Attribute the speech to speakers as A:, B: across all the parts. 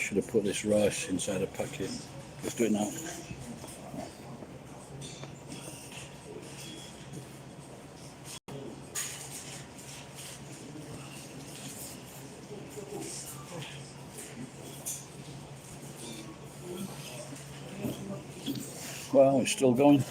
A: should have put this rice inside a packet. Let's do it now. Well, it's still going.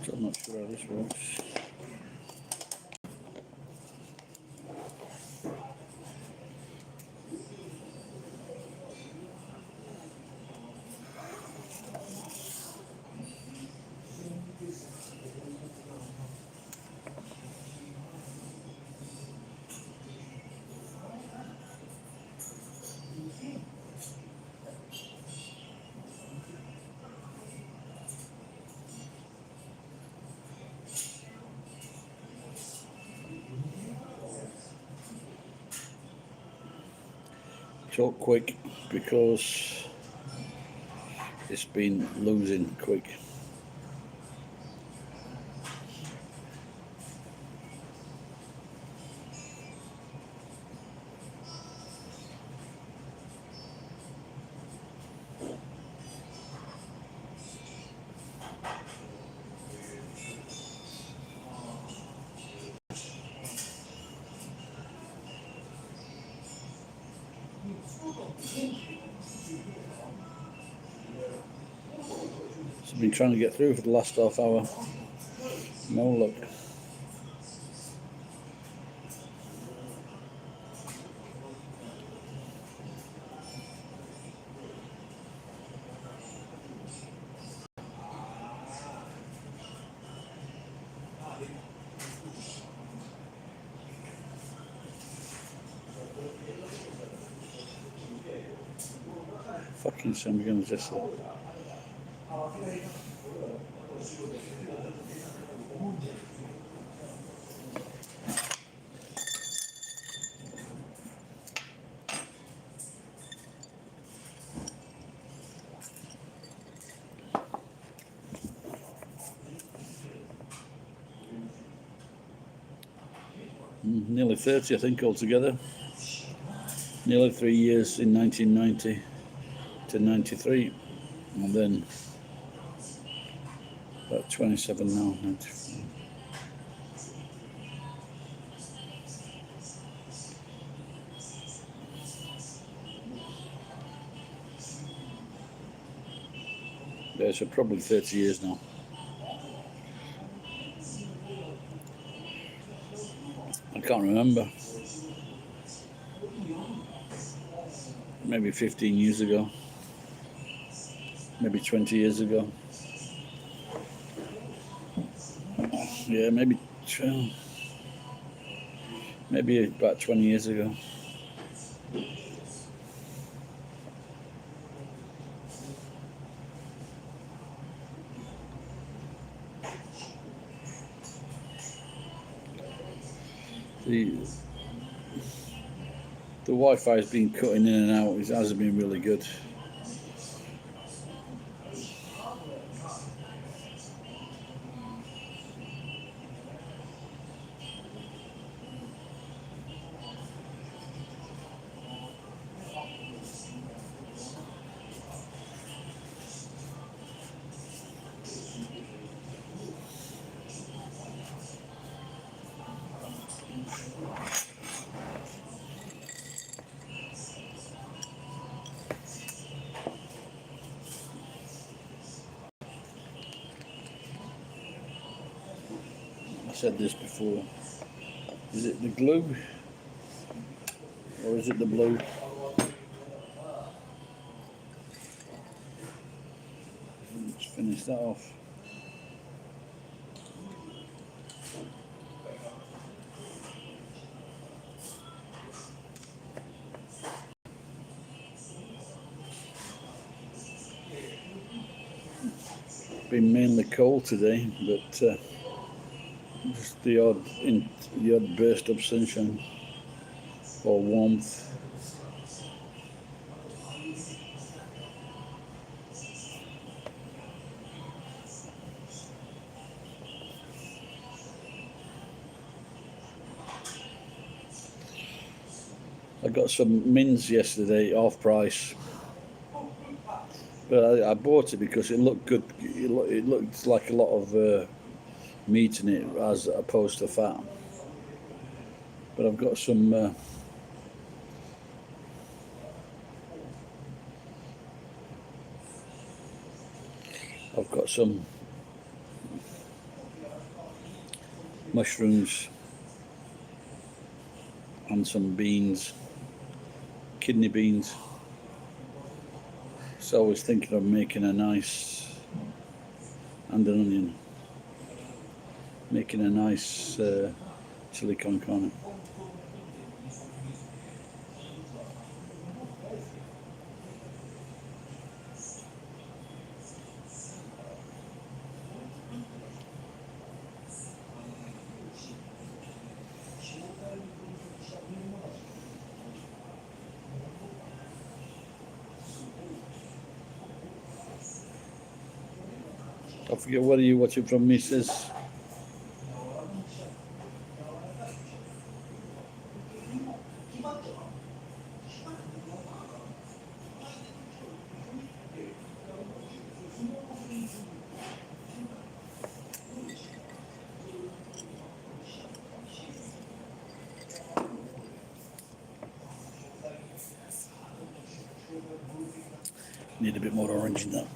A: Still not sure how this works. Talk quick because it's been losing quick. So I've been trying to get through for the last half hour. No luck. Fucking semi-guns this. Nearly 30, I think, altogether. Nearly 3 years in 1990 to 93, and then about 27 now. 94. Yeah, so probably 30 years now. I can't remember. Maybe 15 years ago. Maybe 20 years ago. Yeah, maybe about 20 years ago. The Wi-Fi has been cutting in and out. It hasn't been really good. I said this before. Is it the glue or is it the blue? Let's finish that off. been mainly cold today, but just the odd burst of sunshine or warmth. I got some mince yesterday, off price, but I bought it because it looked good. It looked like a lot of meat in it as opposed to fat. But I've got some mushrooms and some beans, kidney beans. So I was thinking of making a nice, and an onion, making a nice chili con carne. I forget, what are you watching from, Mrs.? Need a bit more orange in that.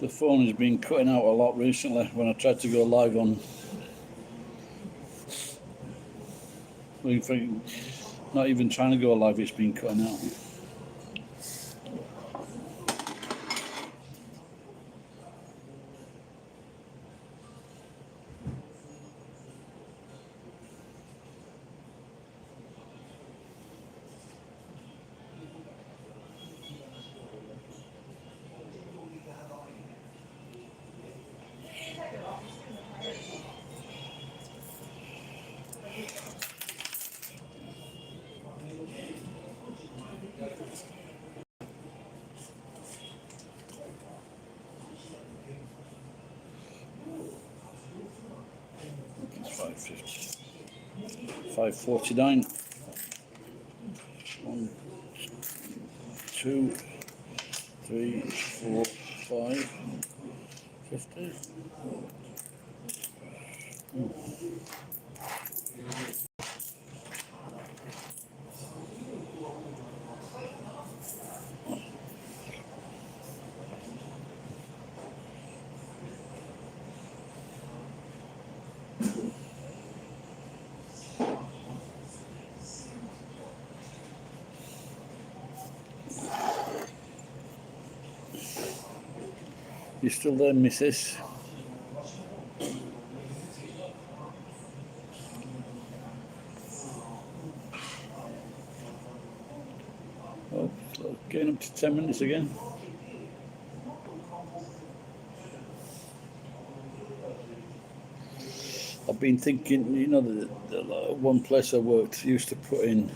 A: The phone has been cutting out a lot recently when I tried to go live on. Not even trying to go live, it's been cutting out. It's 5:50. 5:49. 1, 2, 3, 4, 5, 50. You still there, Mrs.? Oh, getting up to 10 minutes again. I've been thinking, you know, the one place I worked used to put in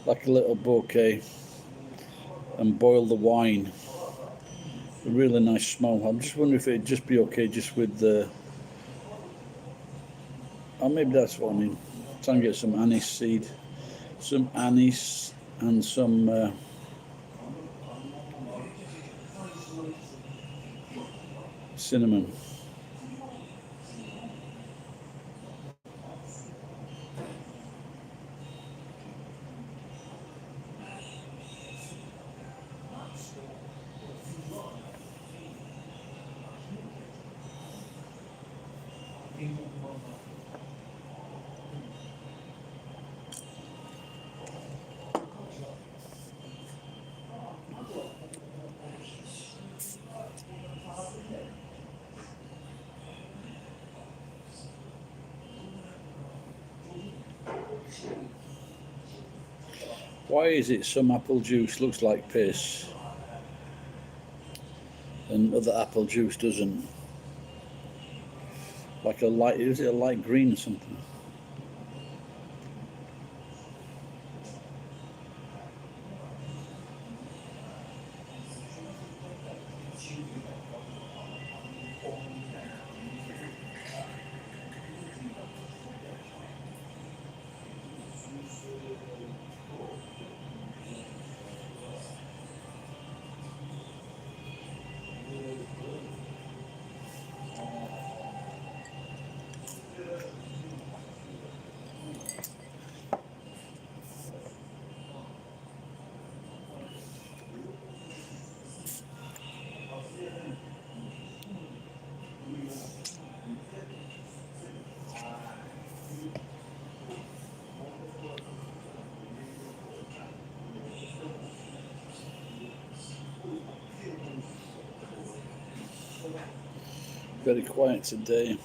A: like a little bouquet and boil the wine. A really nice smell. I'm just wondering if it'd just be okay just with the... Oh, maybe that's what I mean. Try and get some anise seed. Some anise and some cinnamon. Why is it some apple juice looks like piss and other apple juice doesn't? Like a light, is it a light green or something? Very quiet today.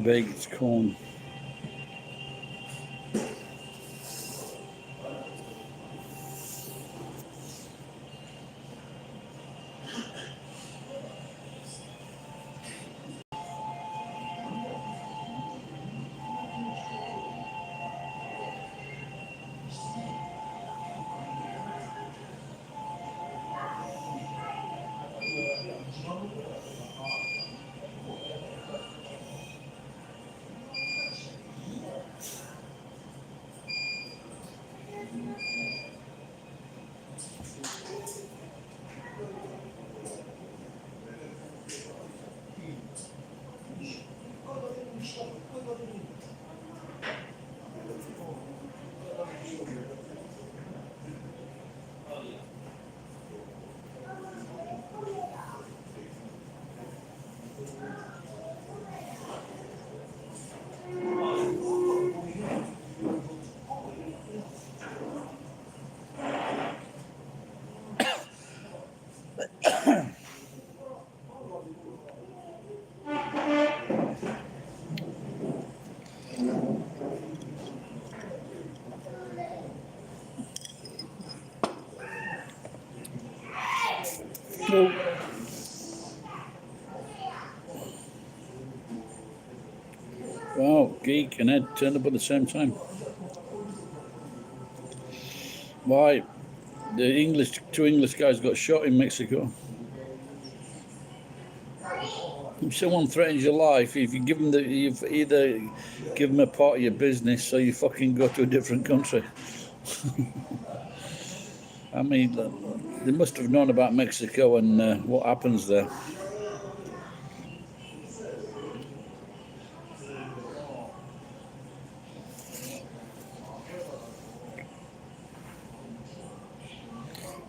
A: Baked corn. Oh. Wow, Geek and Ed turned up at the same time. Why? The two English guys got shot in Mexico. If someone threatens your life, if you give them you've either give them a part of your business, or you fucking go to a different country. I mean, they must have known about Mexico and what happens there.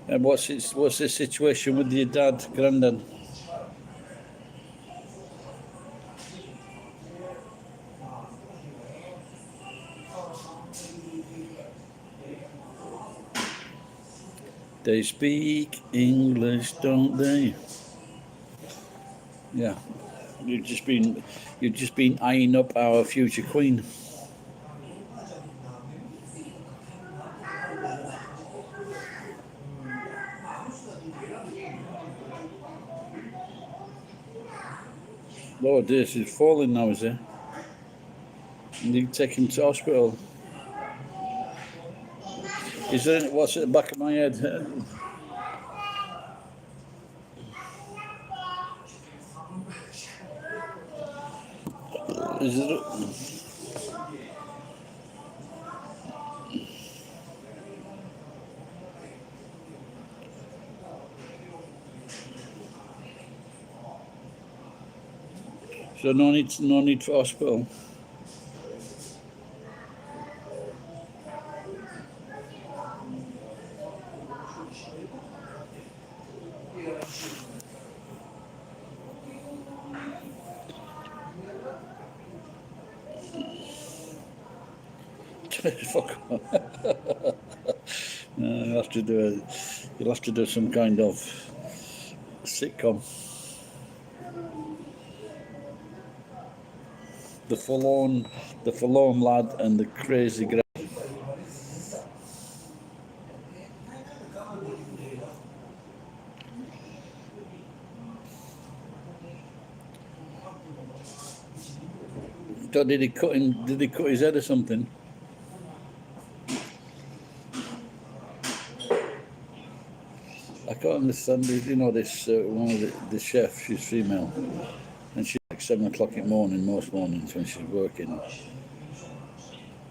A: And what's the situation with your dad, granddad? They speak English, don't they? Yeah. You've just been eyeing up our future queen. Lord, this is falling now, is it? You can take him to hospital. Is there what's at the back of my head? Is it? So no need for hospital. Fuck off. You'll have to do some kind of sitcom. The forlorn lad and the crazy guy. So did he cut him? Did he cut his head or something? I can't understand. You know, this one of the chef. She's female, and she's like 7 o'clock in the morning most mornings when she's working.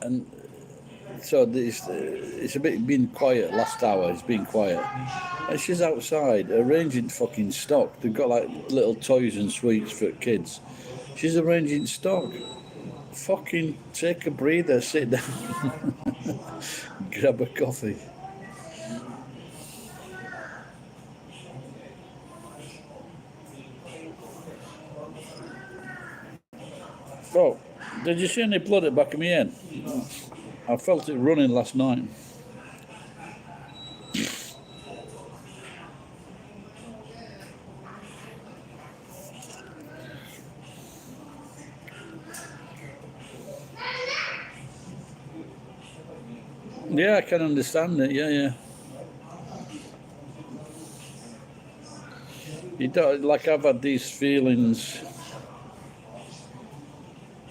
A: And so it's a bit been quiet last hour. It's been quiet, and she's outside arranging fucking stock. They've got like little toys and sweets for kids. She's arranging stock. Fucking take a breather, sit down, grab a coffee. Oh, did you see any blood at the back of my head? I felt it running last night. Yeah, I can understand it. Yeah. You don't, like I've had these feelings,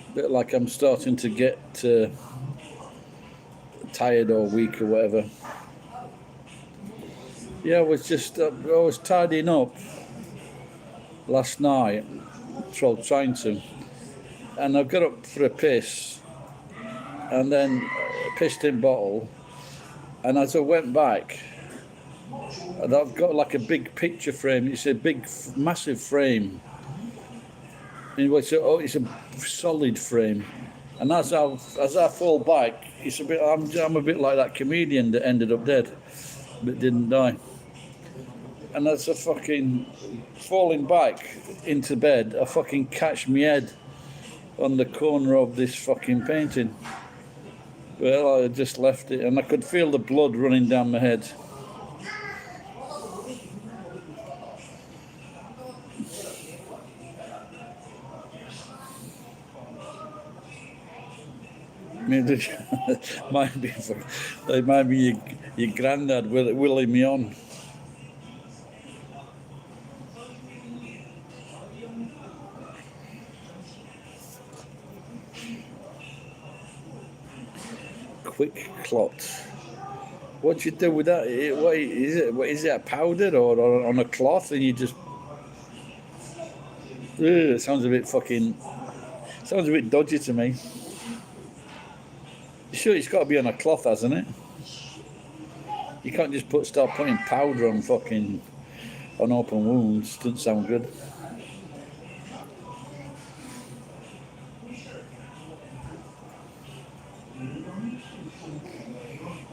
A: a bit like I'm starting to get tired or weak or whatever. Yeah, I was tidying up last night, trying to, and I got up for a piss, and then pissed in bottle, and as I went back, and I've got like a big picture frame. It's a big, massive frame. It's a solid frame, and as I fall back, it's a bit. I'm a bit like that comedian that ended up dead, but didn't die. And as I fucking falling back into bed, I fucking catch my head on the corner of this fucking painting. Well, I just left it, and I could feel the blood running down my head. Might be your granddad willing me on. Quick clot. What do you do with that? What is it? A powder or on a cloth, and you just? It sounds a bit dodgy to me. Sure, it's got to be on a cloth, hasn't it? You can't just start putting powder on open wounds. Doesn't sound good.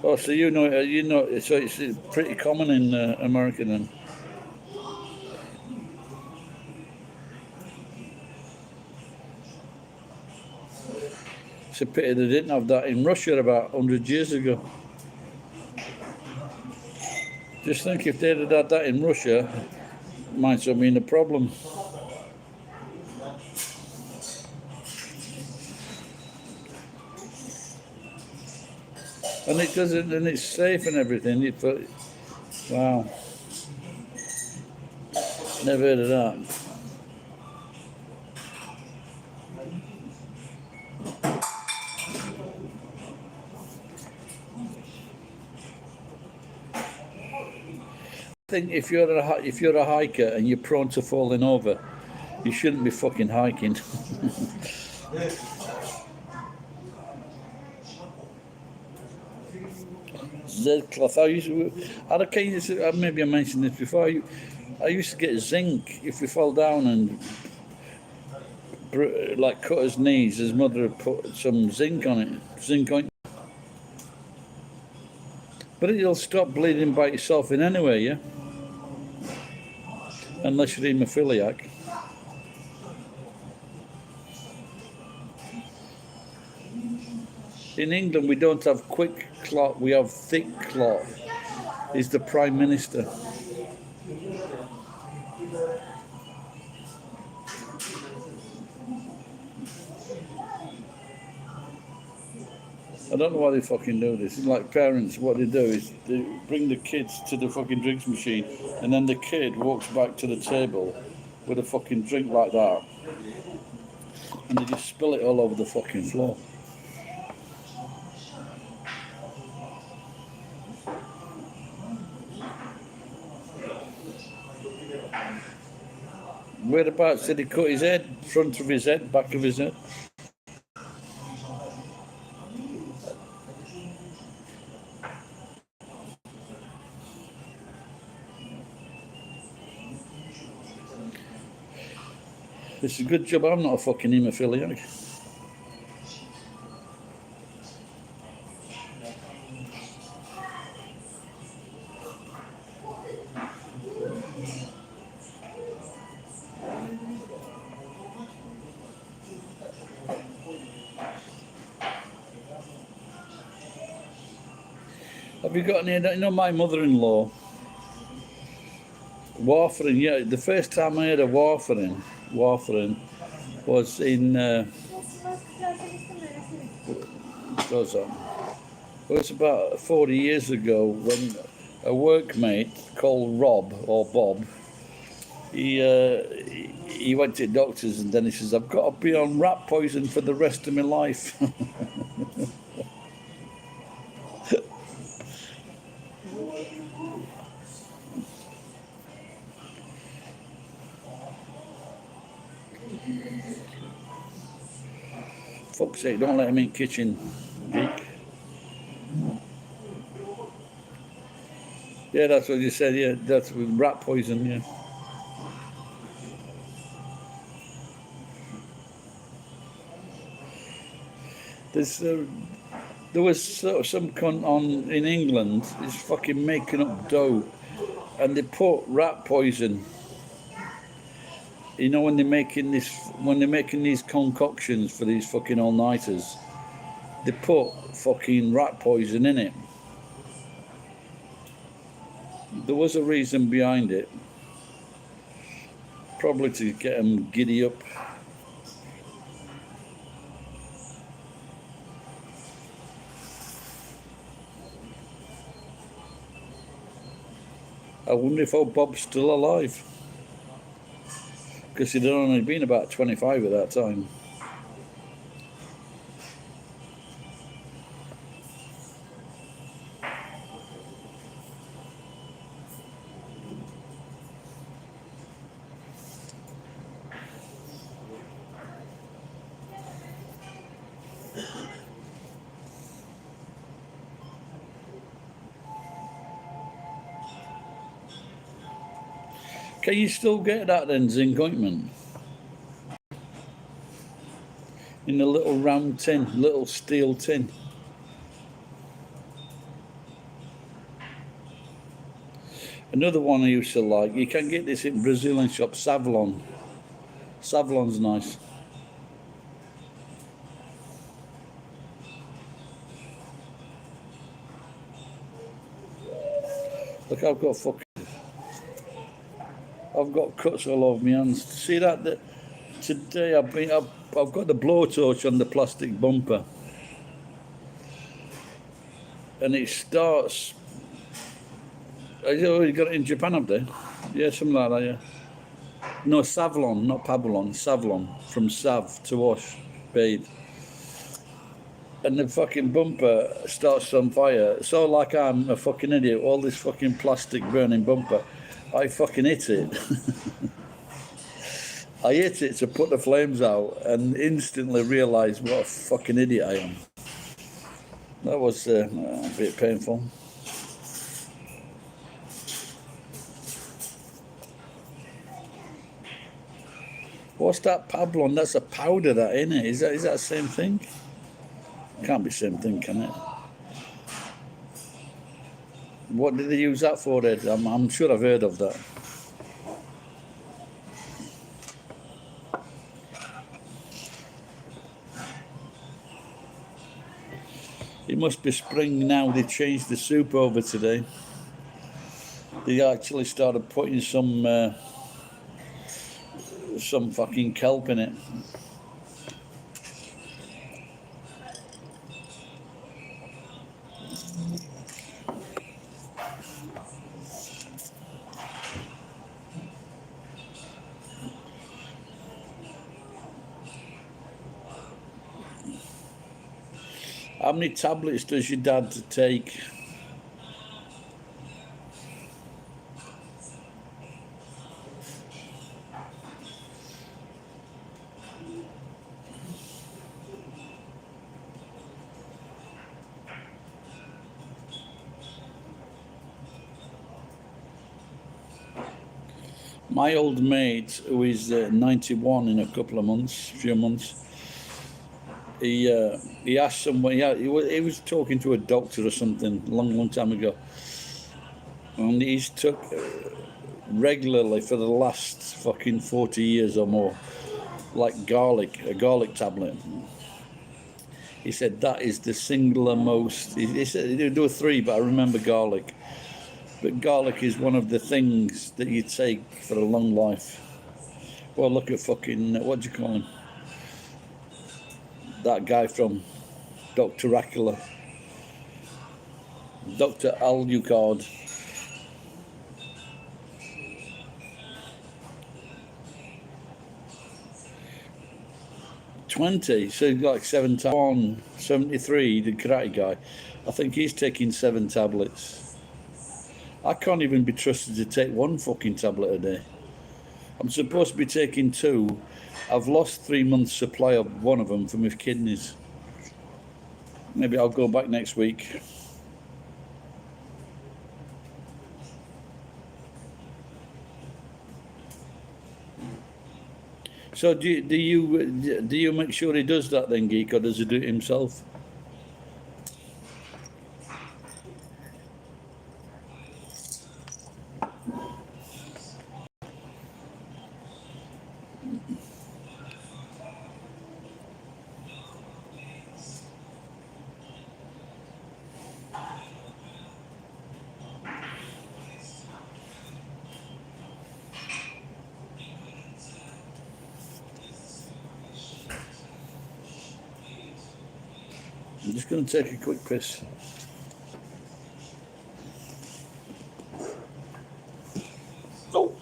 A: Oh, so so it's pretty common in America then. It's a pity they didn't have that in Russia about 100 years ago. Just think if they'd had that in Russia, might have been a problem. And it doesn't, and it's safe and everything. Wow, never heard of that. I think if you're a hiker and you're prone to falling over, you shouldn't be fucking hiking. Z cloth. Maybe I mentioned this before. I used to get zinc if we fell down and like cut his knees. His mother had put some zinc on it, zinc on. But it'll stop bleeding by itself in anyway, yeah. Unless you're hemophiliac. In England, we don't have quick clot. We have thick clot. He's the Prime Minister. I don't know why they fucking do this. It's like parents, what they do is they bring the kids to the fucking drinks machine and then the kid walks back to the table with a fucking drink like that and they just spill it all over the fucking floor. Whereabouts did he cut his head? Front of his head? Back of his head? It's a good job I'm not a fucking haemophiliac. Have you got any, you know my mother-in-law, warfarin, yeah, the first time I had a warfarin was in, it was about 40 years ago when a workmate called Rob, or Bob, he went to the doctors and then he says, I've got to be on rat poison for the rest of my life. Fuck's sake, don't let him in kitchen, geek. Yeah, that's what you said, yeah, that's with rat poison, yeah. There was some cunt on in England, he's fucking making up dough, and they put rat poison. You know when they're making these concoctions for these fucking all-nighters, they put fucking rat poison in it. There was a reason behind it, probably to get them giddy up. I wonder if old Bob's still alive, because he'd only been about 25 at that time. Can you still get that then, zinc ointment? In a little round tin, little steel tin. Another one I used to like, you can get this in Brazilian shop, Savlon. Savlon's nice. Look, I've got cuts all over my hands. See that? Today I've got the blowtorch on the plastic bumper, and it starts. You got it in Japan up there? Yeah, something like that. Yeah. No, Savlon, not Pablon. Savlon from Sav to wash, bathe. And the fucking bumper starts on fire. So like I'm a fucking idiot, all this fucking plastic burning bumper, I fucking hit it. I hit it to put the flames out and instantly realised what a fucking idiot I am. That was a bit painful. What's that Pablon? That's a powder, that, isn't it? Is that the same thing? Can't be the same thing, can it? What did they use that for, Ed? I'm sure I've heard of that. It must be spring now. They changed the soup over today. They actually started putting some fucking kelp in it. How many tablets does your dad take? My old mate, who is 91 in a few months, he asked someone, he was talking to a doctor or something long time ago, and he's took regularly for the last fucking 40 years or more, like a garlic tablet. He said that is the singular most, he said he'd do 3, but I remember garlic. But garlic is one of the things that you take for a long life. Well, look at fucking, what do you call him? That guy from Dr. Dracula. Dr. Alucard. $20, so he's got like 7 tablets. 73, the karate guy. I think he's taking 7 tablets. I can't even be trusted to take 1 fucking tablet a day. I'm supposed to be taking 2. I've lost 3 months' supply of one of them for my kidneys. Maybe I'll go back next week. So do you make sure he does that then, Geek, or does he do it himself? I'm just going to take a quick piss. Oh.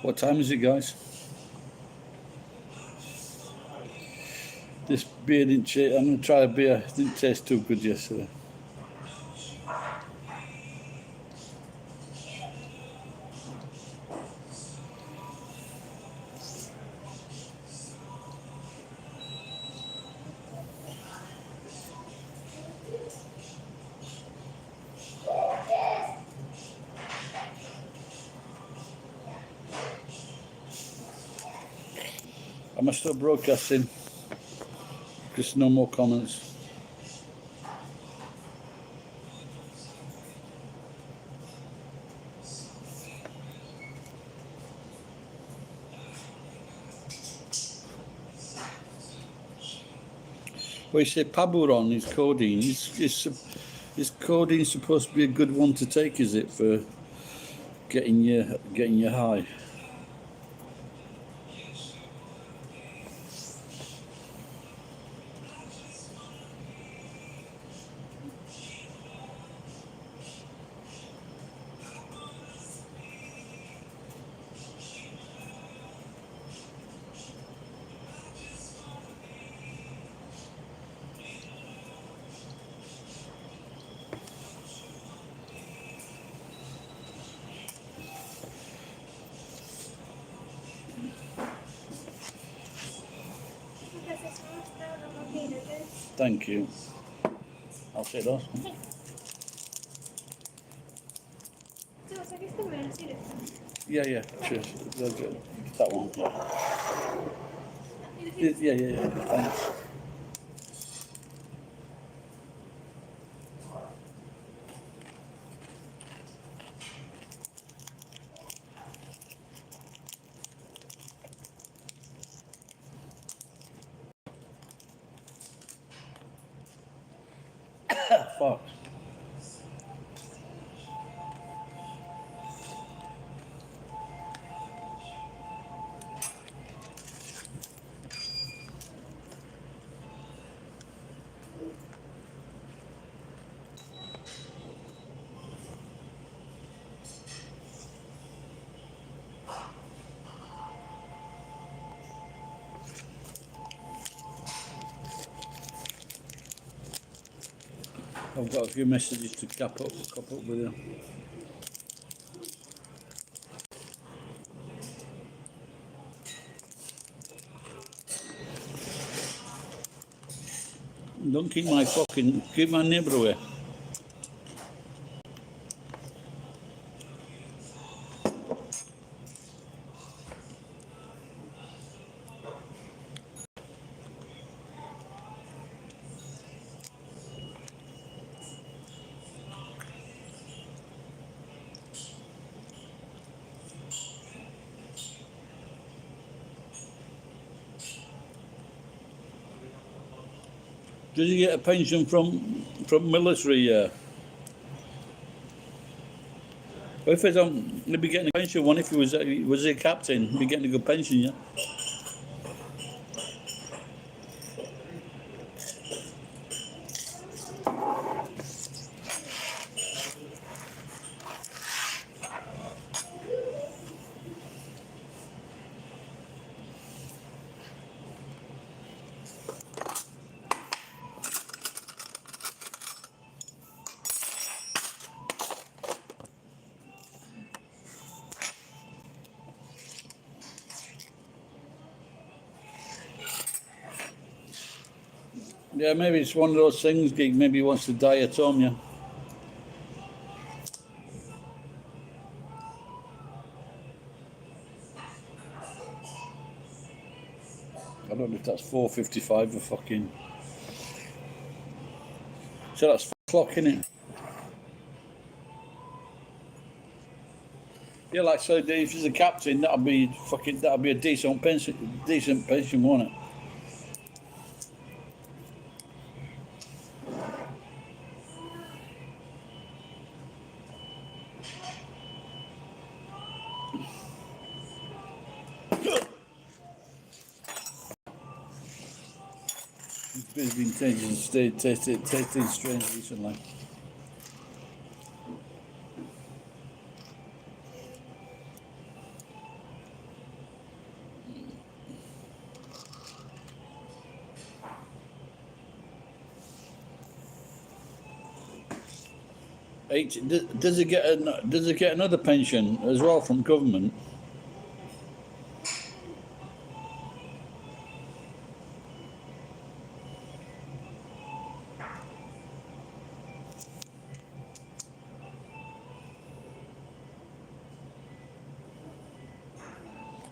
A: What time is it, guys? This beer didn't taste. I'm going to try a beer. It didn't taste too good yesterday. Am I still broadcasting? Just no more comments. Well, you say Paburon is codeine. Is codeine supposed to be a good one to take? Is it for getting you high? Thank you. I'll take those. Yeah. Cheers. That one. Yeah. Thanks. Fuck. I've got a few messages to cop up with you. Don't keep my neighbour away. Does he get a pension from military? Yeah. Well, if he'd be getting a pension one if he was a captain. He'd be getting a good pension, yeah. Yeah, maybe it's one of those things. Maybe he wants to die at home, yeah. I don't know if that's 4:55 or fucking. So that's 4 o'clock, innit? Yeah, like so. If he's a captain, that'll be a decent pension, won't it? He's been tasting strange recently. Does he get another pension as well from government?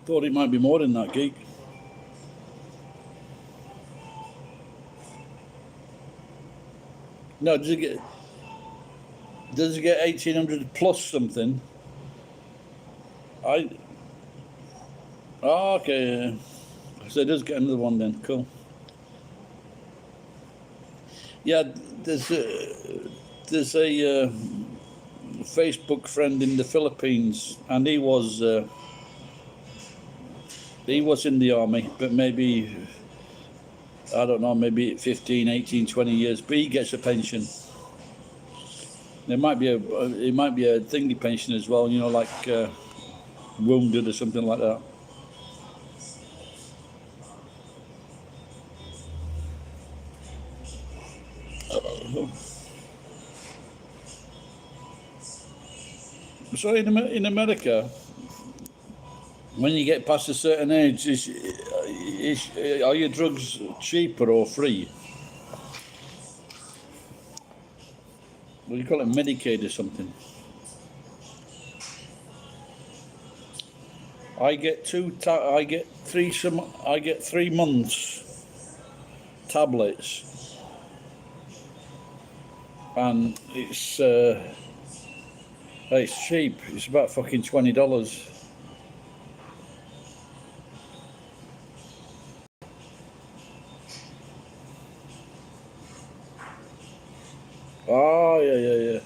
A: Thought it might be more than that, geek. No, does he get 1800 plus something? Okay. So it does get another one then. Cool. Yeah, there's a Facebook friend in the Philippines, and he was in the army, but maybe, I don't know, maybe 15, 18, 20 years, but he gets a pension. It might be a thingy pension as well, you know, like wounded or something like that. So in America, when you get past a certain age, are your drugs cheaper or free? Well, you call it Medicaid or something. I get 3 months tablets, and it's cheap. It's about fucking $20. Oh yeah.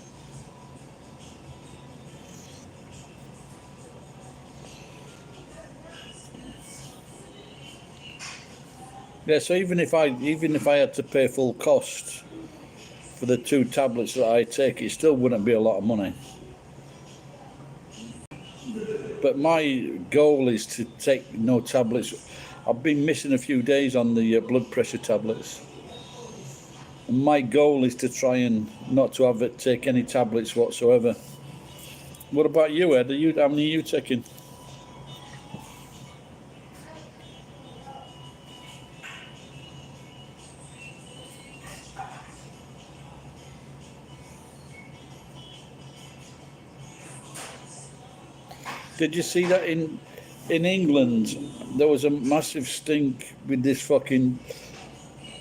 A: Yeah, so even if I had to pay full cost for the 2 tablets that I take, it still wouldn't be a lot of money. But my goal is to take no tablets. I've been missing a few days on the blood pressure tablets. And my goal is to try and not to take any tablets whatsoever. What about you, Ed? How many are you taking? Did you see that in England? There was a massive stink with this fucking.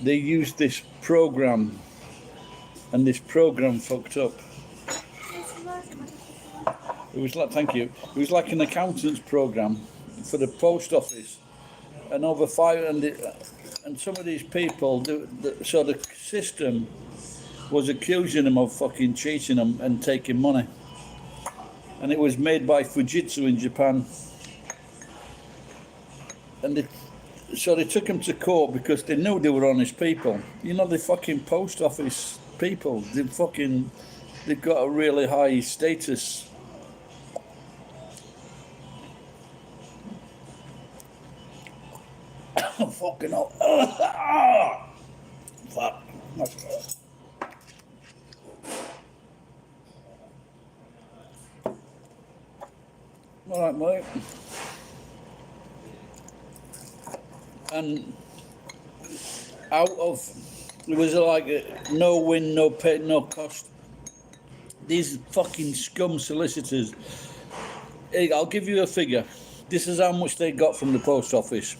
A: They used this program, and this program fucked up. It was like, thank you. It was like an accountant's program for the post office, and over 500. And some of these people, so the system was accusing them of fucking cheating them and taking money. And it was made by Fujitsu in Japan. And so they took him to court because they knew they were honest people. You know, the fucking post office people, they've got a really high status. Fucking hell. Fuck. All right, mate. And it was like no win, no pay, no cost. These fucking scum solicitors. Hey, I'll give you a figure. This is how much they got from the post office.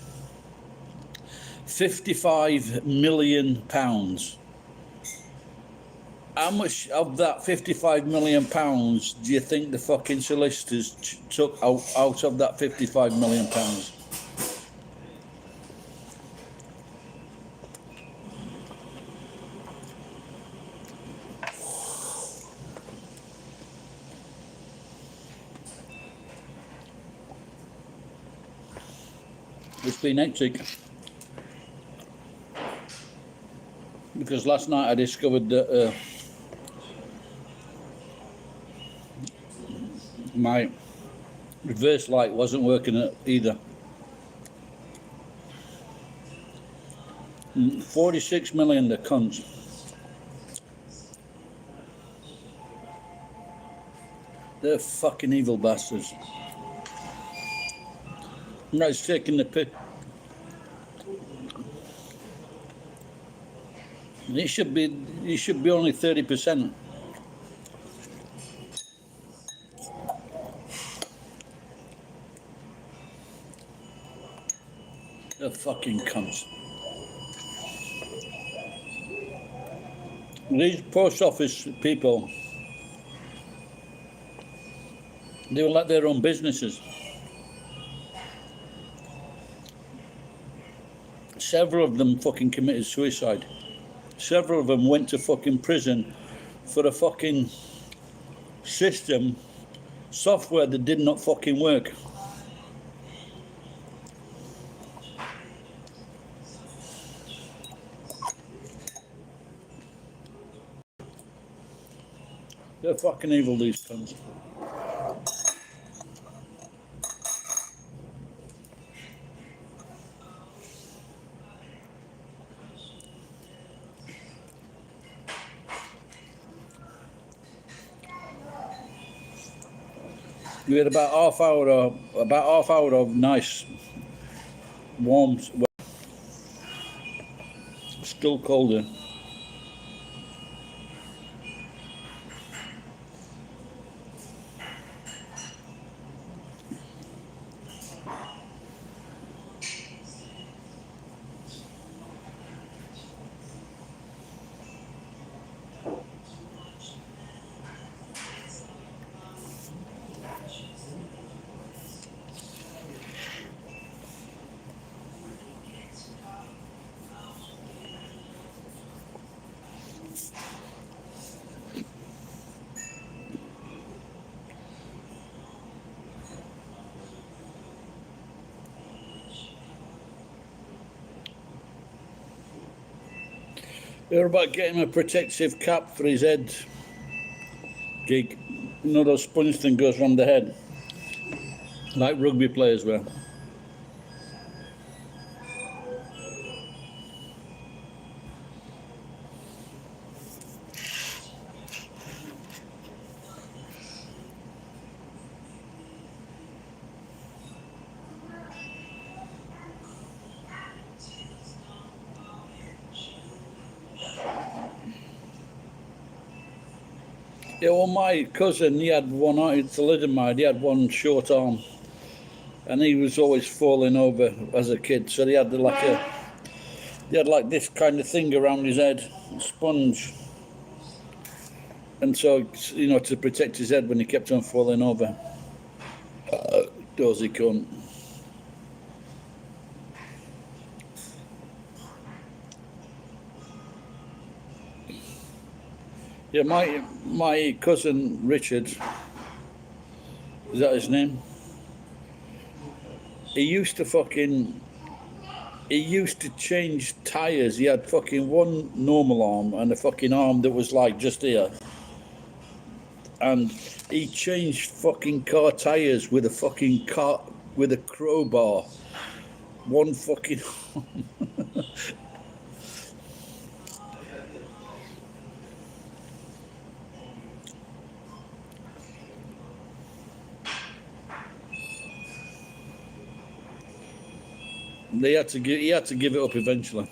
A: £55 million. How much of that £55 million do you think the fucking solicitors took out of that £55 million? It's been hectic. Because last night I discovered that my reverse light wasn't working either. 46 million, the cunts. They're fucking evil bastards. No, it's taking the piss. It should be only 30%. They're fucking cunts. These post office people, they were like their own businesses. Several of them fucking committed suicide. Several of them went to fucking prison for a fucking system, software that did not fucking work. They're fucking evil, these cunts. We had about half hour of nice, warm, still colder. They're about getting a protective cap for his head gig. You know those sponge thing goes around the head, like rugby players wear. Yeah, well, my cousin, he had one arm, it's a thalidomide, he had one short arm, and he was always falling over as a kid. So he had like this kind of thing around his head, sponge, and so to protect his head when he kept on falling over. Dozy cunt. Yeah, my cousin Richard, is that his name? He used to change tires. He had fucking one normal arm and a fucking arm that was like just here. And he changed fucking car tires with a crowbar. One fucking he had to give it up eventually.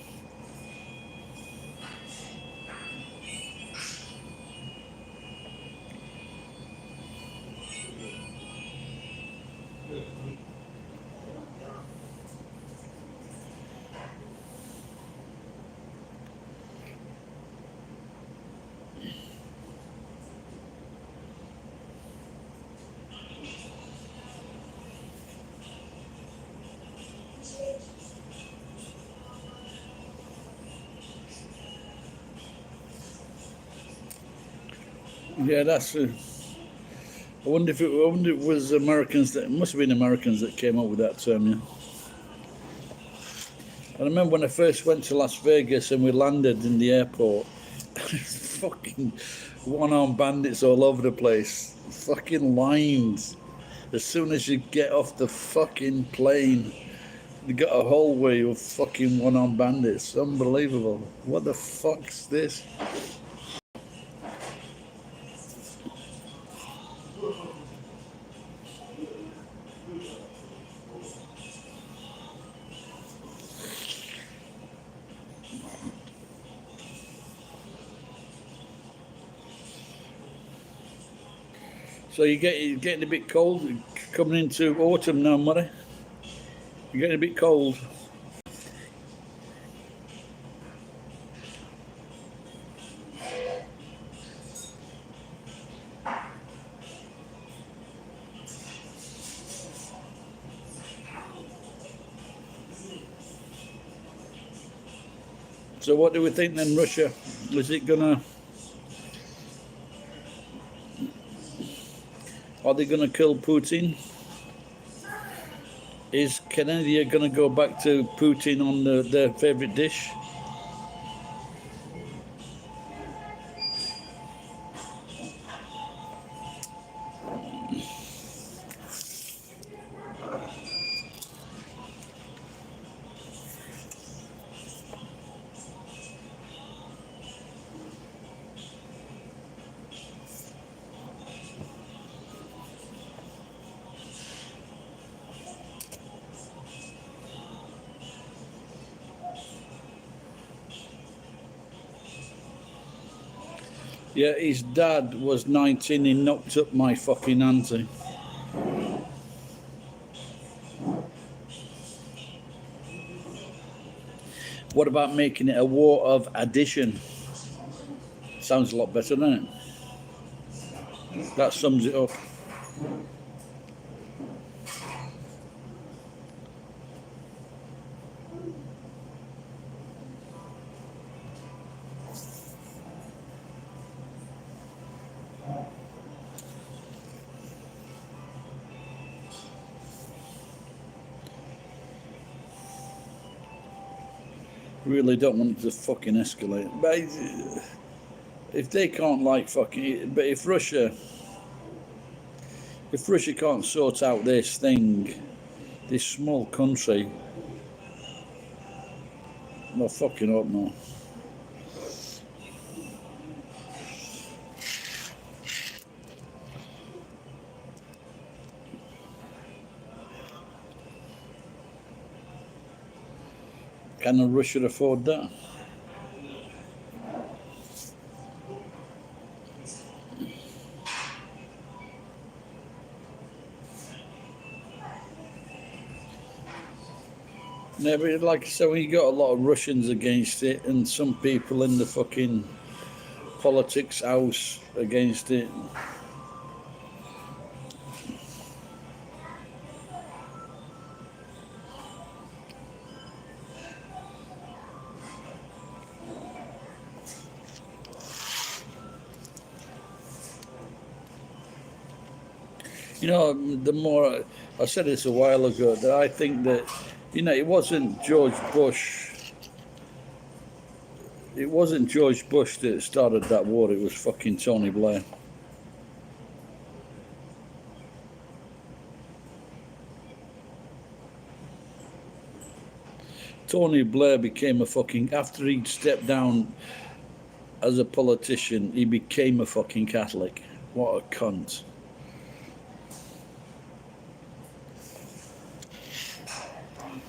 A: Yeah, that's. I wonder if it was Americans that. It must have been Americans that came up with that term. Yeah. I remember when I first went to Las Vegas and we landed in the airport. Fucking one-armed bandits all over the place. Fucking lines. As soon as you get off the fucking plane, you got a hallway of fucking one-armed bandits. Unbelievable. What the fuck's this? So you're getting a bit cold, coming into autumn now, Murray. You're getting a bit cold. So what do we think then, Russia? Is it gonna? Are they gonna kill Putin? Is Canada gonna go back to Putin on their favorite dish? Yeah, his dad was 19. He knocked up my fucking auntie. What about making it a war of addition? Sounds a lot better, doesn't it? That sums it up. Really don't want it to fucking escalate. But if they can't like fucking, but if Russia can't sort out this thing, this small country, well, fucking up no. Can Russia afford that? No, but like I said, when you got a lot of Russians against it and some people in the fucking politics house against it. You know, the more I said this a while ago, that I think that, you know, it wasn't George Bush. It wasn't George Bush that started that war. It was fucking Tony Blair. Tony Blair became a fucking, after he'd stepped down as a politician, he became a fucking Catholic. What a cunt.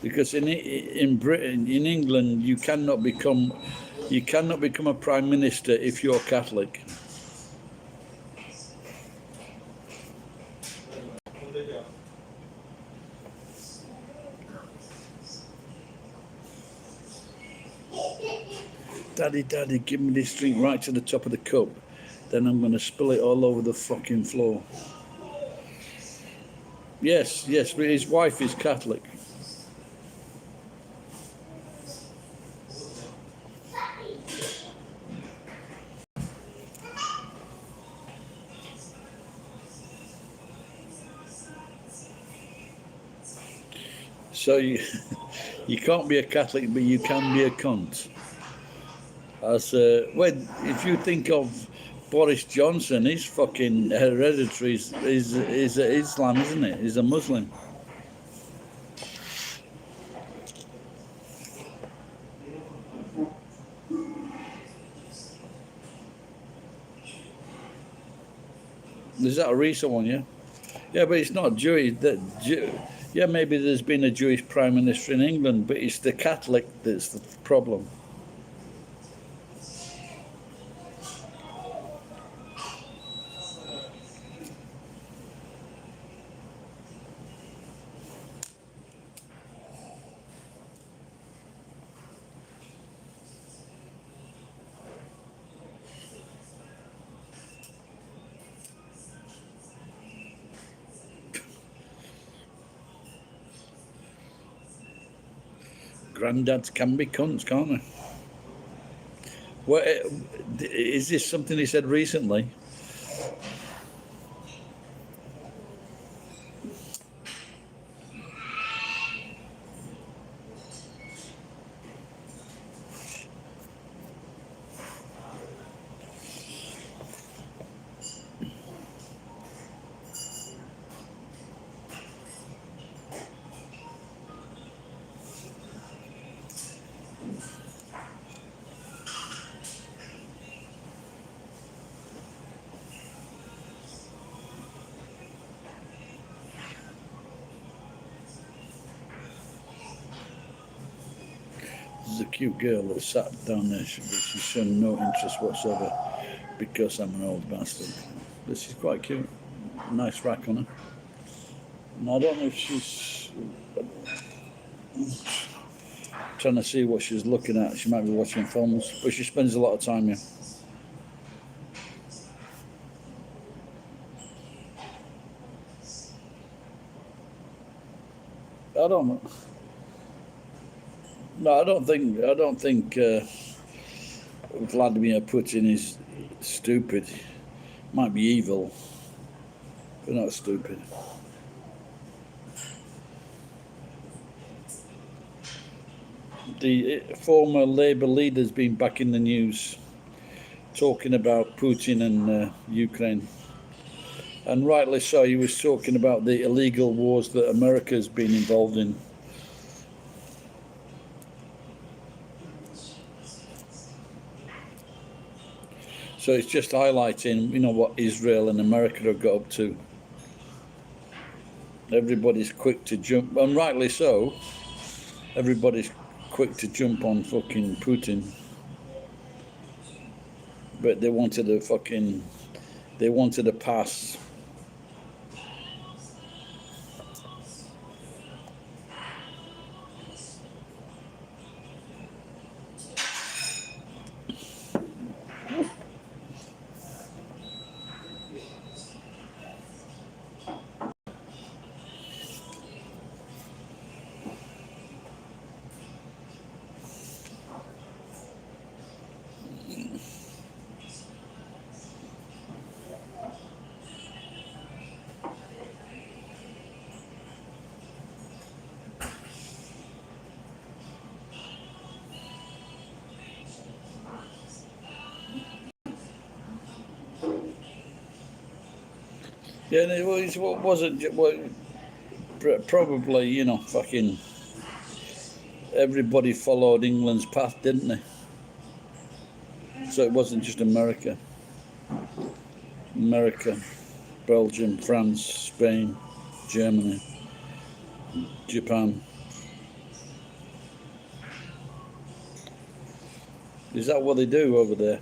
A: Because in Britain, in England, you cannot become a prime minister if you're Catholic. Daddy, give me this drink right to the top of the cup. Then I'm going to spill it all over the fucking floor. Yes, but his wife is Catholic. So you can't be a Catholic, but you can be a cunt. As when if you think of Boris Johnson, he's fucking hereditary is Islam, isn't it? He's a Muslim. Is that a recent one? Yeah, yeah, but it's not Jewish. Yeah, maybe there's been a Jewish prime minister in England, but it's the Catholic that's the problem. granddads can be cunts, can't they? What is this something he said recently? There's a cute girl that sat down there, but she's shown no interest whatsoever because I'm an old bastard. But she's quite cute. Nice rack on her. And I don't know if she's trying to see what she's looking at. She might be watching films, but she spends a lot of time here. I don't know. No, I don't think Vladimir Putin is stupid. Might be evil, but not stupid. The former Labour leader's been back in the news, talking about Putin and Ukraine, and rightly so. He was talking about the illegal wars that America's been involved in. So it's just highlighting, what Israel and America have got up to. Everybody's quick to jump, and rightly so. Everybody's quick to jump on fucking Putin, but they wanted a pass. Yeah, it wasn't. Probably, fucking everybody followed England's path, didn't they? So it wasn't just America. America, Belgium, France, Spain, Germany, Japan. Is that what they do over there?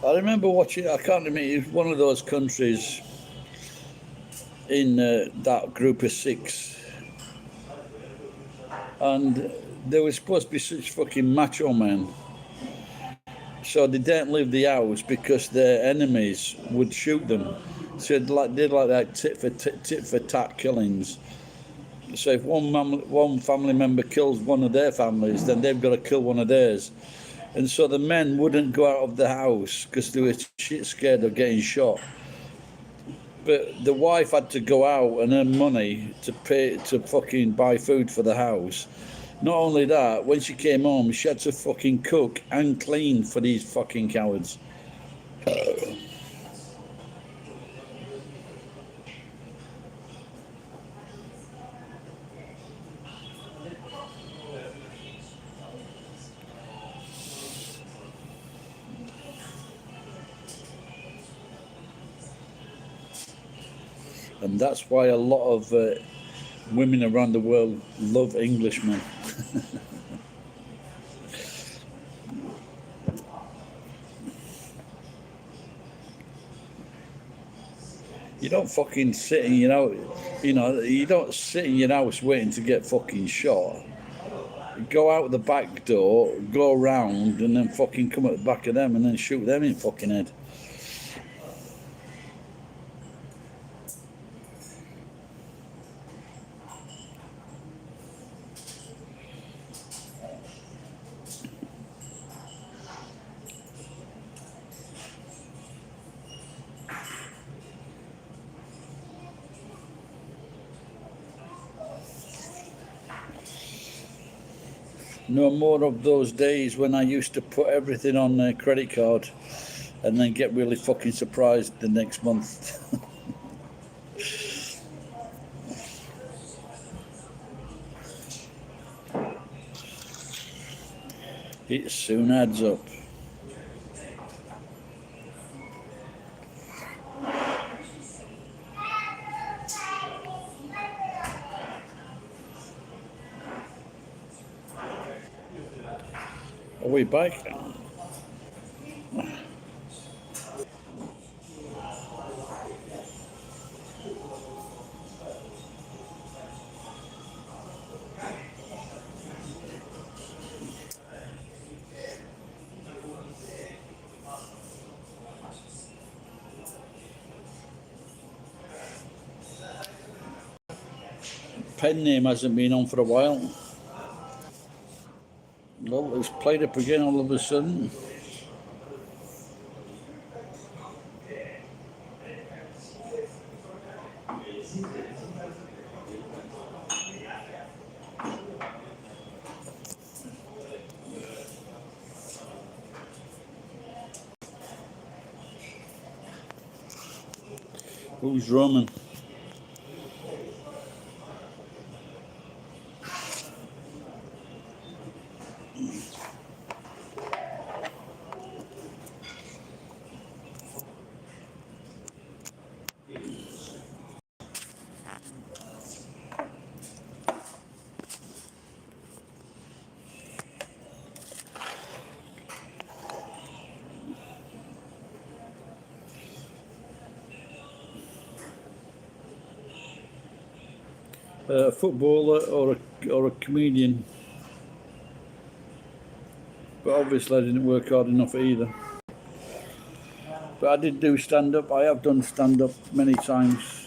A: I remember watching, I can't remember, it was one of those countries in that group of 6. And they were supposed to be such fucking macho men. So they didn't leave the house because their enemies would shoot them. So they did like that tit for tat killings. So if one family member kills one of their families, then they've got to kill one of theirs. And so the men wouldn't go out of the house because they were shit scared of getting shot. But the wife had to go out and earn money to fucking buy food for the house. Not only that, when she came home, she had to fucking cook and clean for these fucking cowards. And that's why a lot of women around the world love Englishmen. You don't fucking sit in your house, you don't sit in your house waiting to get fucking shot. Go out the back door, go around, and then fucking come at the back of them and then shoot them in fucking head. No more of those days when I used to put everything on a credit card and then get really fucking surprised the next month. It soon adds up. Are we back? Pen name hasn't been on for a while. Well, it's played up again all of a sudden. Who's Roman? A footballer or a comedian? But obviously I didn't work hard enough either. But I did do stand-up. I have done stand-up many times.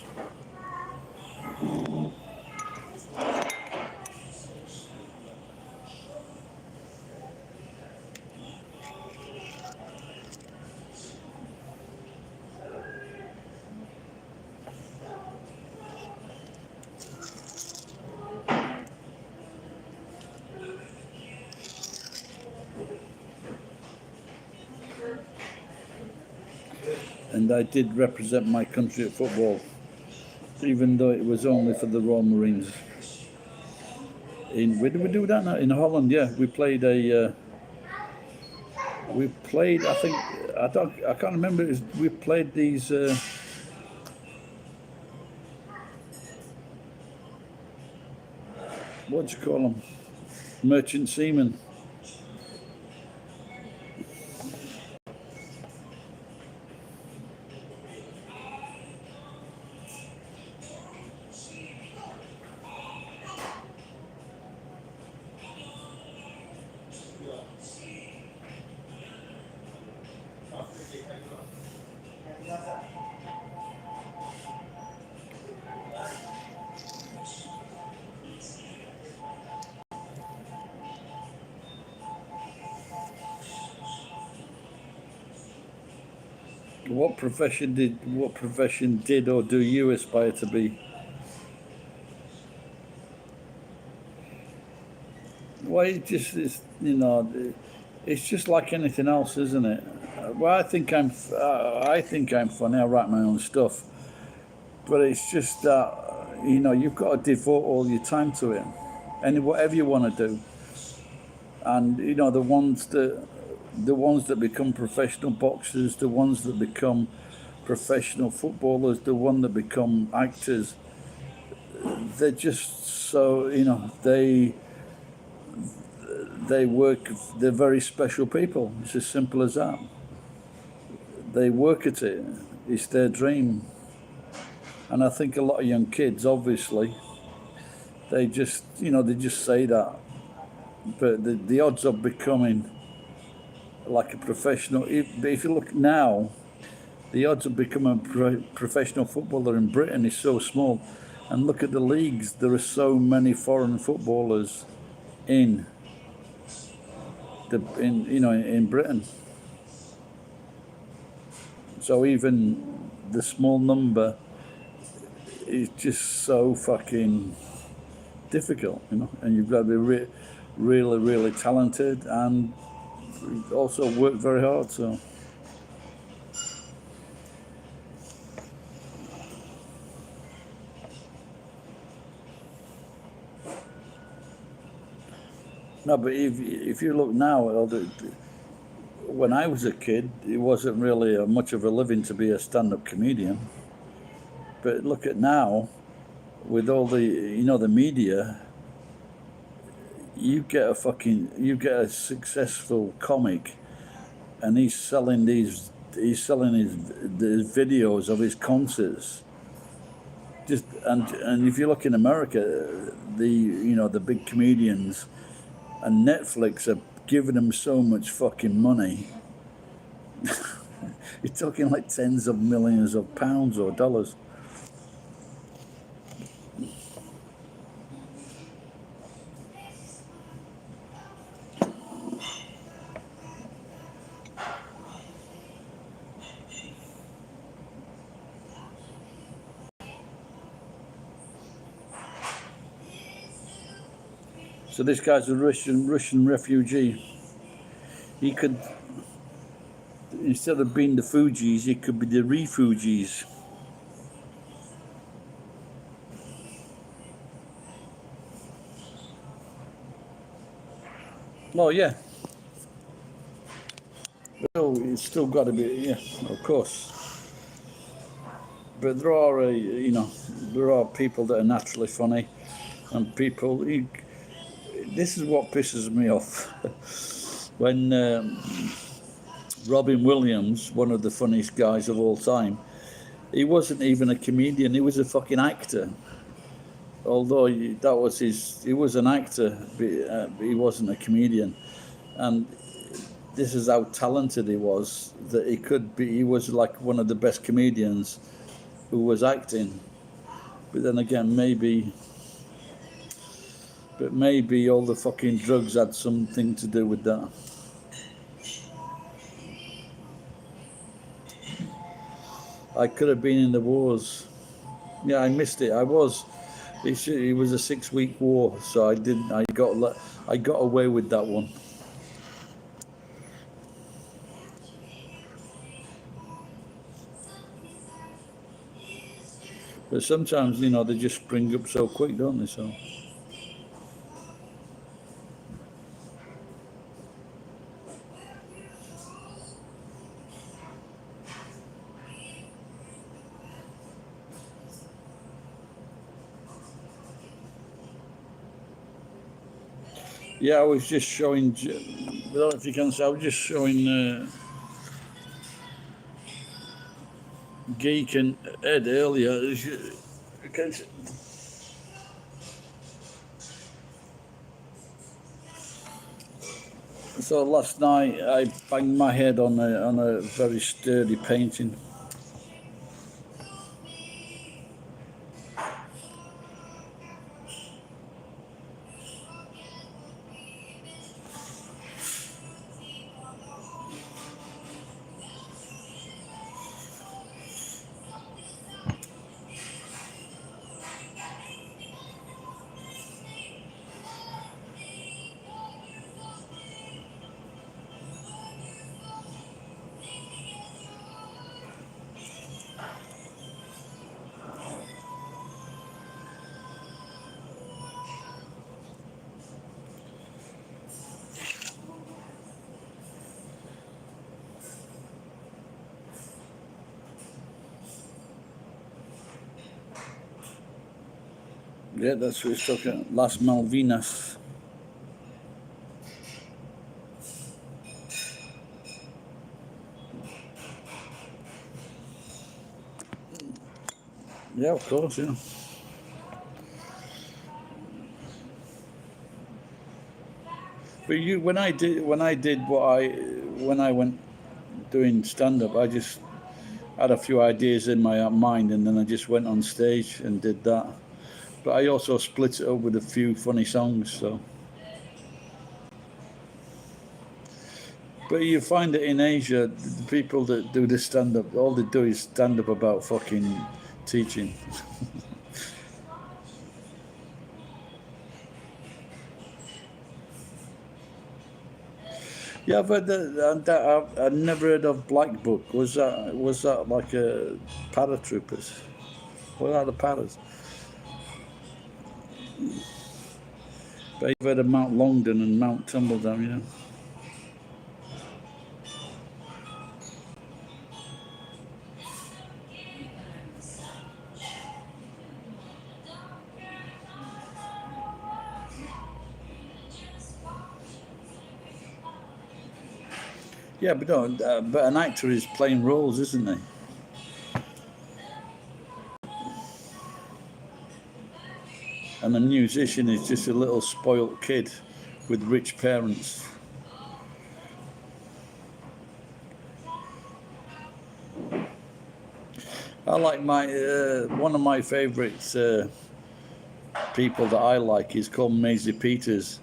A: And I did represent my country at football, even though it was only for the Royal Marines. Where did we do that now? In Holland, yeah. We played a. I think I can't remember. We played these. What do you call them? Merchant seamen. What profession did or do you aspire to be? Well, it just is, it's just like anything else, isn't it? Well, I think I'm funny. I write my own stuff, but it's just that you've got to devote all your time to it, and whatever you want to do. And the ones that become professional boxers, the ones that become professional footballers, the ones that become actors, they're just so they work. They're very special people. It's as simple as that. They work at it. It's their dream. And I think a lot of young kids, obviously, they just say that. But the odds of becoming like a professional, if you look now, the odds of becoming a professional footballer in Britain is so small. And look at the leagues. There are so many foreign footballers in Britain. So even the small number is just so fucking difficult, and you've got to be really, really talented and also worked very hard. So no, but if you look now, when I was a kid, it wasn't really much of a living to be a stand-up comedian. But look at now, with all the the media, you get a successful comic, and he's selling his videos of his concerts. Just and if you look in America, the big comedians and Netflix are giving them so much fucking money. You're talking like tens of millions of pounds or dollars. So this guy's a Russian refugee. He could, instead of being the Fugees, he could be the refugees. Oh yeah. Well, it's still got to be, yeah, of course. But there are, there are people that are naturally funny, and people. This is what pisses me off. When Robin Williams, one of the funniest guys of all time, he wasn't even a comedian. He was a fucking actor. Although he was an actor, but he wasn't a comedian. And this is how talented he was, that he could be. He was like one of the best comedians who was acting. But then again, maybe all the fucking drugs had something to do with that. I could have been in the wars. Yeah, I missed it. I was. It was a 6-week war, so I didn't. I got away with that one. But sometimes, they just spring up so quick, don't they? So. Yeah, I was just showing. I don't know if you can see. I was just showing Geek and Ed earlier. So last night I banged my head on a very sturdy painting. Yeah, that's what he's talking. Las Malvinas. Yeah, of course, yeah. But when I went doing stand up, I just had a few ideas in my mind, and then I just went on stage and did that. But I also split it up with a few funny songs. So, but you find that in Asia, the people that do this stand up, all they do is stand up about fucking teaching. Yeah, but I never heard of Black Book. Was that like a paratroopers? What are the paras? But you've heard of Mount Longdon and Mount Tumbledown, you know. Yeah, but no, but an actor is playing roles, isn't he? And a musician is just a little spoilt kid with rich parents. I like my one of my favourite people that I like is called Maisie Peters,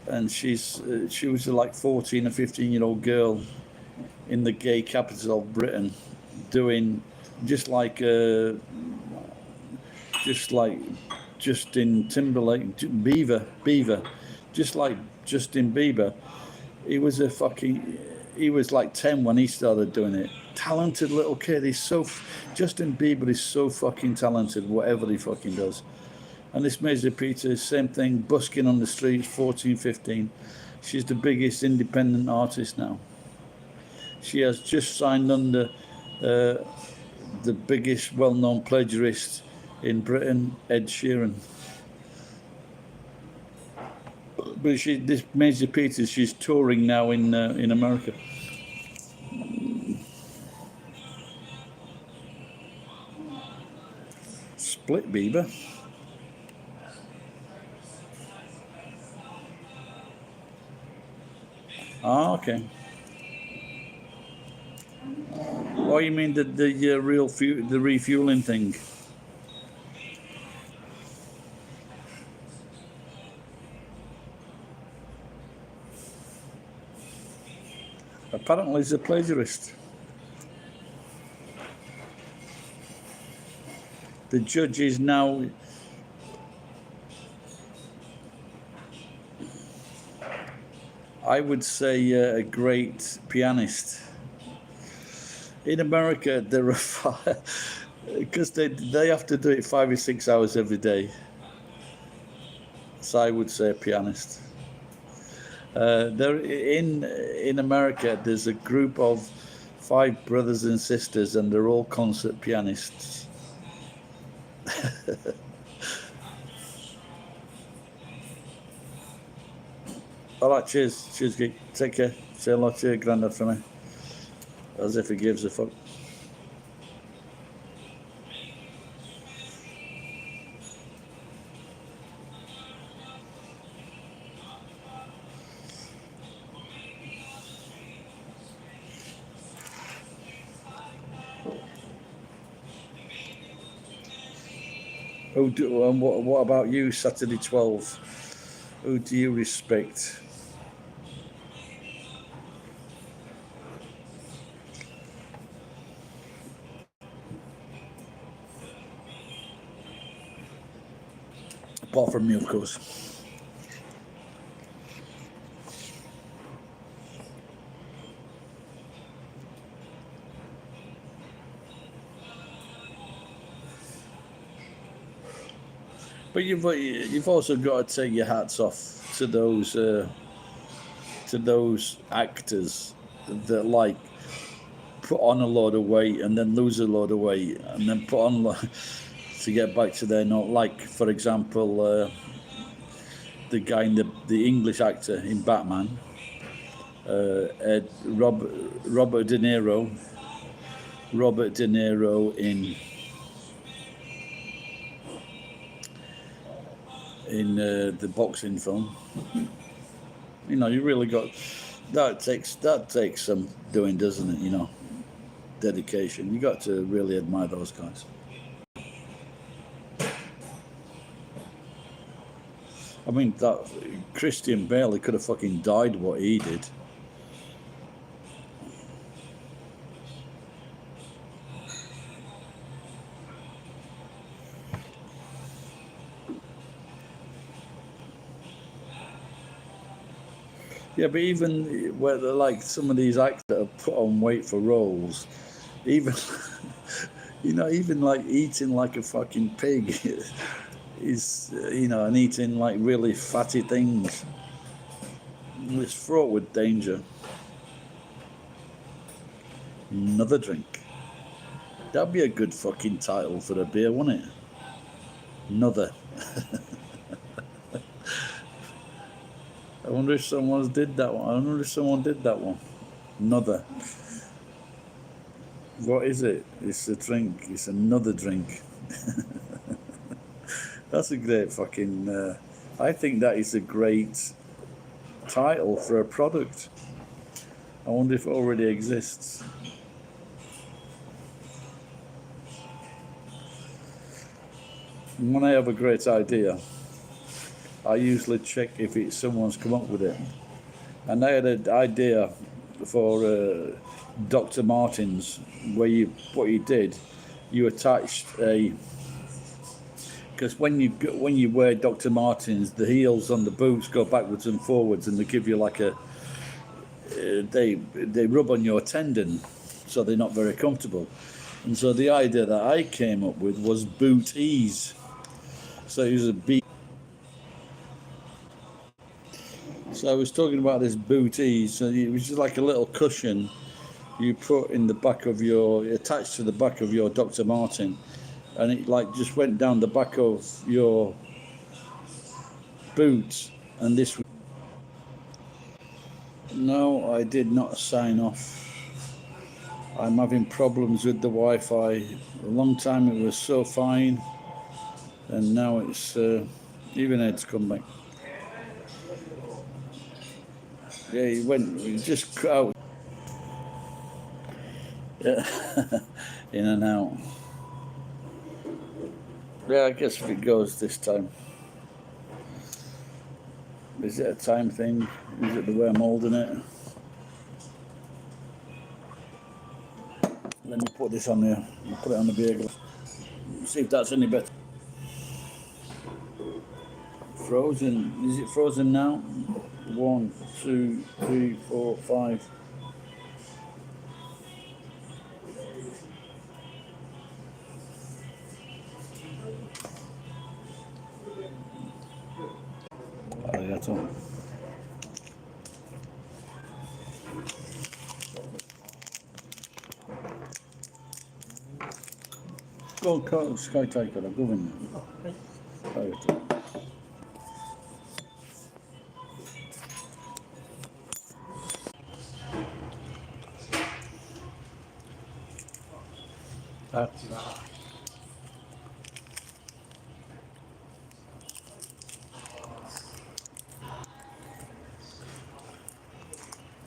A: and she was like 14 or 15-year-old girl in the gay capital of Britain, doing just like just like Justin Timberlake, Beaver, just like Justin Bieber. He was a fucking. He was like 10 when he started doing it. Talented little kid. Justin Bieber is so fucking talented, whatever he fucking does. And this Maisie Peters, same thing, busking on the streets, 14, 15. She's the biggest independent artist now. She has just signed under uh, the biggest well-known plagiarist in Britain, Ed Sheeran. But this Maisie Peters, she's touring now in America. Split Bieber. Ah, okay. Oh, you mean the refueling thing? Apparently, he's a plagiarist. The judge is now. I would say a great pianist. In America, there are because they have to do it 5 or 6 hours every day. So I would say a pianist. There in America, there's a group of 5 brothers and sisters, and they're all concert pianists. All right, cheers, geek. Take care. Say hello to your granddad for me, as if he gives a fuck. And what about you, Saturday 12? Who do you respect? Apart from me, of course. But you've also got to take your hats off to those actors that like put on a lot of weight and then lose a lot of weight and then put on to get back to their note. Like for example, the guy in the English actor in Batman, Robert De Niro. Robert De Niro in the boxing film. You know, you really got that takes some doing, doesn't it? You know, dedication. You got to really admire those guys. I mean, that Christian Bale, he could have fucking died what he did. Yeah, but even where they're like some of these actors that have put on weight for roles, even even like eating like a fucking pig is and eating like really fatty things. It's fraught with danger. Another drink. That'd be a good fucking title for a beer, wouldn't it? Another. I wonder if someone did that one. I wonder if someone did that one. Another. What is it? It's a drink. It's another drink. That's a great fucking. I think that is a great title for a product. I wonder if it already exists. When I have a great idea, I usually check if it's someone's come up with it. And I had an idea for Dr. Martens, where what you did, you attached a, because when you wear Dr. Martens, the heels on the boots go backwards and forwards, and they give you like a they rub on your tendon, so they're not very comfortable. And so the idea that I came up with was boot ease. So it was a beat. So I was talking about this boot ease. So it was just like a little cushion you put in the back of your, attached to the back of your Dr. Martin, and it like just went down the back of your boots. And this. No, I did not sign off. I'm having problems with the Wi-Fi. A long time it was so fine, and now it's even Ed's come back. Yeah, he just cut out. Yeah, in and out. Yeah, I guess if it goes this time. Is it a time thing? Is it the way I'm holding it? Let me put this on here. I'll put it on the bagel. See if that's any better. Frozen. Is it frozen now? 1, 2, 3, 4, 5. Arigato. Go, Sky Tiger, go in. Arigato. That's